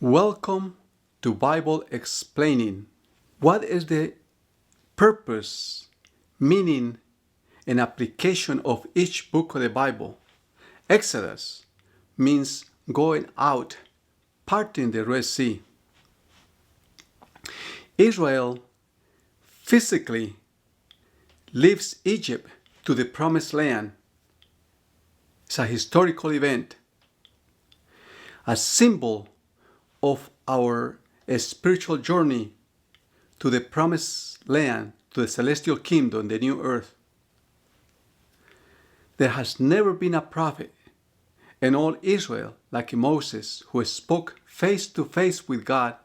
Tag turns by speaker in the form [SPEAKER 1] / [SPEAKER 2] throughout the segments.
[SPEAKER 1] Welcome to Bible Explaining. What is the purpose, meaning, and application of each book of the Bible? Exodus means going out, parting the Red Sea. Israel physically leaves Egypt to the Promised Land. It's a historical event, a symbol of our spiritual journey to the Promised Land, to the celestial kingdom, the new earth. There has never been a prophet in all Israel like Moses, who spoke face to face with God.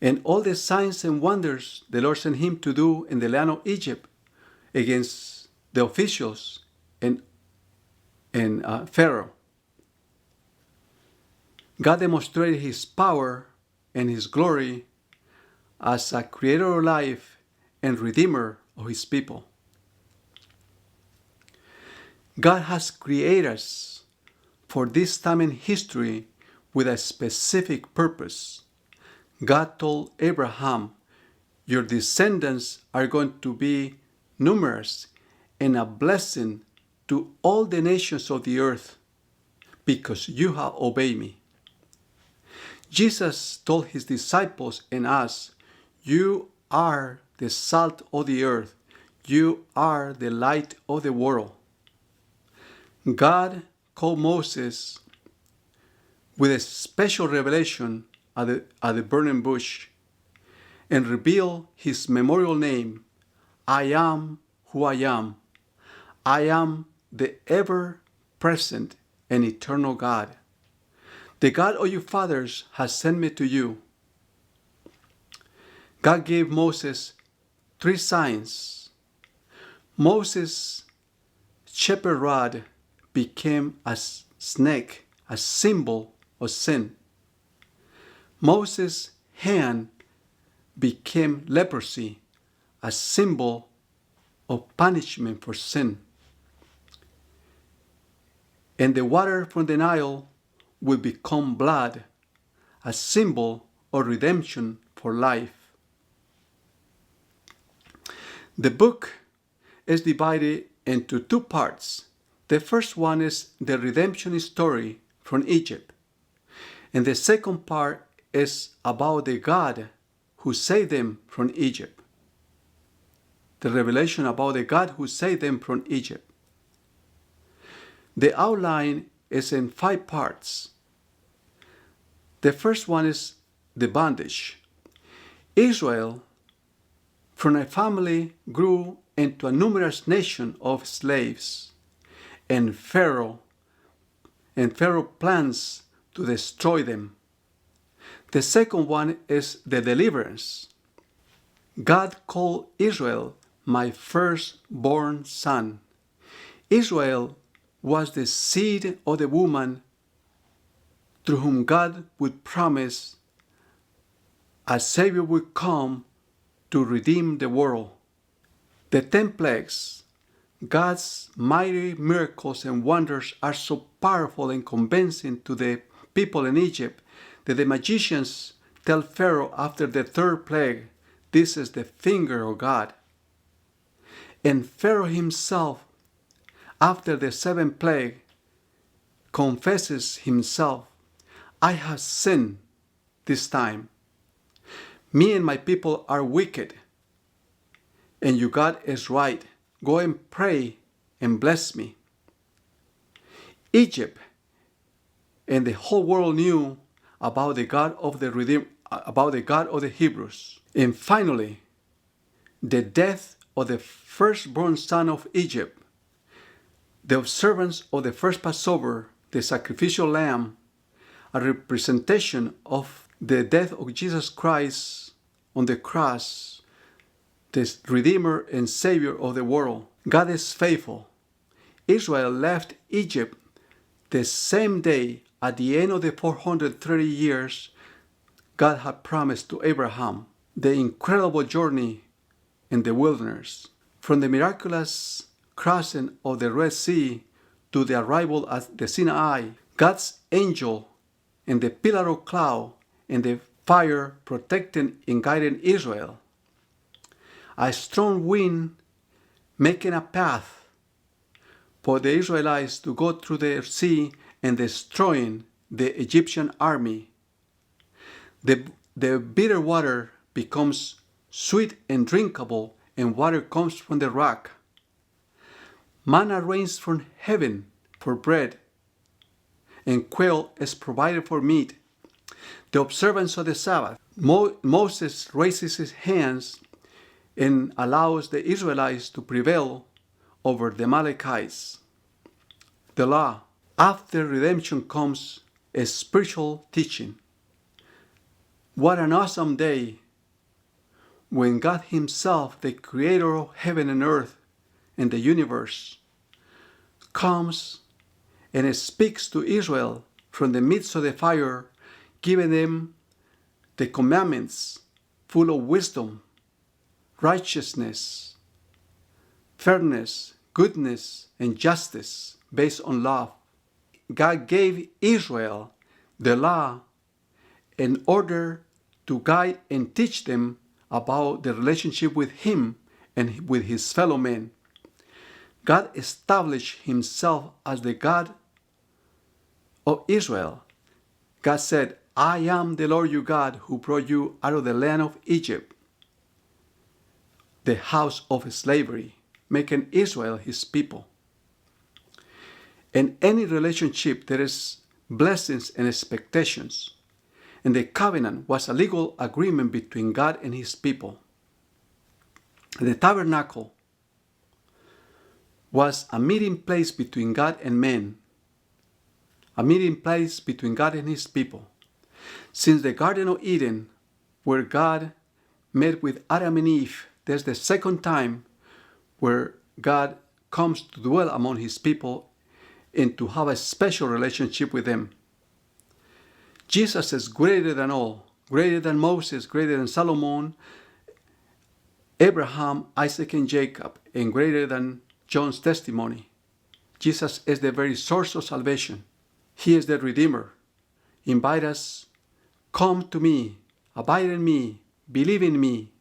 [SPEAKER 1] And all the signs and wonders the Lord sent him to do in the land of Egypt against the officials and Pharaoh. God demonstrated his power and his glory as a creator of life and redeemer of his people. God has created us for this time in history with a specific purpose. God told Abraham, "Your descendants are going to be numerous and a blessing to all the nations of the earth because you have obeyed me." Jesus told his disciples and us, "You are the salt of the earth. You are the light of the world." God called Moses with a special revelation at the burning bush and revealed his memorial name, "I am who I am. I am the ever-present and eternal God. The God of your fathers has sent me to you." God gave Moses 3 signs. Moses' shepherd rod became a snake, a symbol of sin. Moses' hand became leprosy, a symbol of punishment for sin. And the water from the Nile will become blood, a symbol of redemption for life. The book is divided into 2 parts. The first one is the redemption story from Egypt. And the second part is about the God who saved them from Egypt. The revelation about the God who saved them from Egypt. The outline is in 5 parts. The first one is the bondage. Israel, from a family, grew into a numerous nation of slaves, and Pharaoh plans to destroy them. The second one is the deliverance. God called Israel my firstborn son. Israel was the seed of the woman through whom God would promise a Savior would come to redeem the world. The 10 plagues, God's mighty miracles and wonders, are so powerful and convincing to the people in Egypt that the magicians tell Pharaoh after the 3rd plague, "This is the finger of God." And Pharaoh himself, after the 7th plague, confesses himself, "I have sinned this time. Me and my people are wicked, and your God is right. Go and pray and bless me." Egypt and the whole world knew about the God of the Hebrews. And finally, the death of the firstborn son of Egypt, the observance of the first Passover, the sacrificial lamb, a representation of the death of Jesus Christ on the cross, the Redeemer and Savior of the world. God is faithful. Israel left Egypt the same day at the end of the 430 years God had promised to Abraham. The incredible journey in the wilderness, from the miraculous crossing of the Red Sea to the arrival at the Sinai, God's angel and the pillar of cloud and the fire protecting and guiding Israel. A strong wind making a path for the Israelites to go through the sea and destroying the Egyptian army. The bitter water becomes sweet and drinkable, and water comes from the rock. Manna rains from heaven for bread, and quail is provided for meat. The observance of the Sabbath. Moses raises his hands and allows the Israelites to prevail over the Amalekites. The law. After redemption comes a spiritual teaching. What an awesome day when God Himself, the creator of heaven and earth and the universe, comes and speaks to Israel from the midst of the fire, giving them the commandments full of wisdom, righteousness, fairness, goodness, and justice based on love. God gave Israel the law in order to guide and teach them about the relationship with Him and with His fellow men. God established Himself as the God of Israel. God said, I am the Lord your God who brought you out of the land of Egypt, the house of slavery, making Israel His people. In any relationship, there is blessings and expectations. And the covenant was a legal agreement between God and His people. The tabernacle was a meeting place between God and men, a meeting place between God and His people. Since the Garden of Eden, where God met with Adam and Eve, there's the second time where God comes to dwell among His people and to have a special relationship with them. Jesus is greater than all, greater than Moses, greater than Solomon, Abraham, Isaac, and Jacob, and greater than John's testimony. Jesus is the very source of salvation. He is the Redeemer. Invite us, come to me, abide in me, believe in me,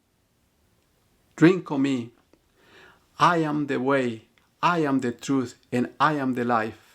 [SPEAKER 1] drink of me. I am the way, I am the truth, and I am the life.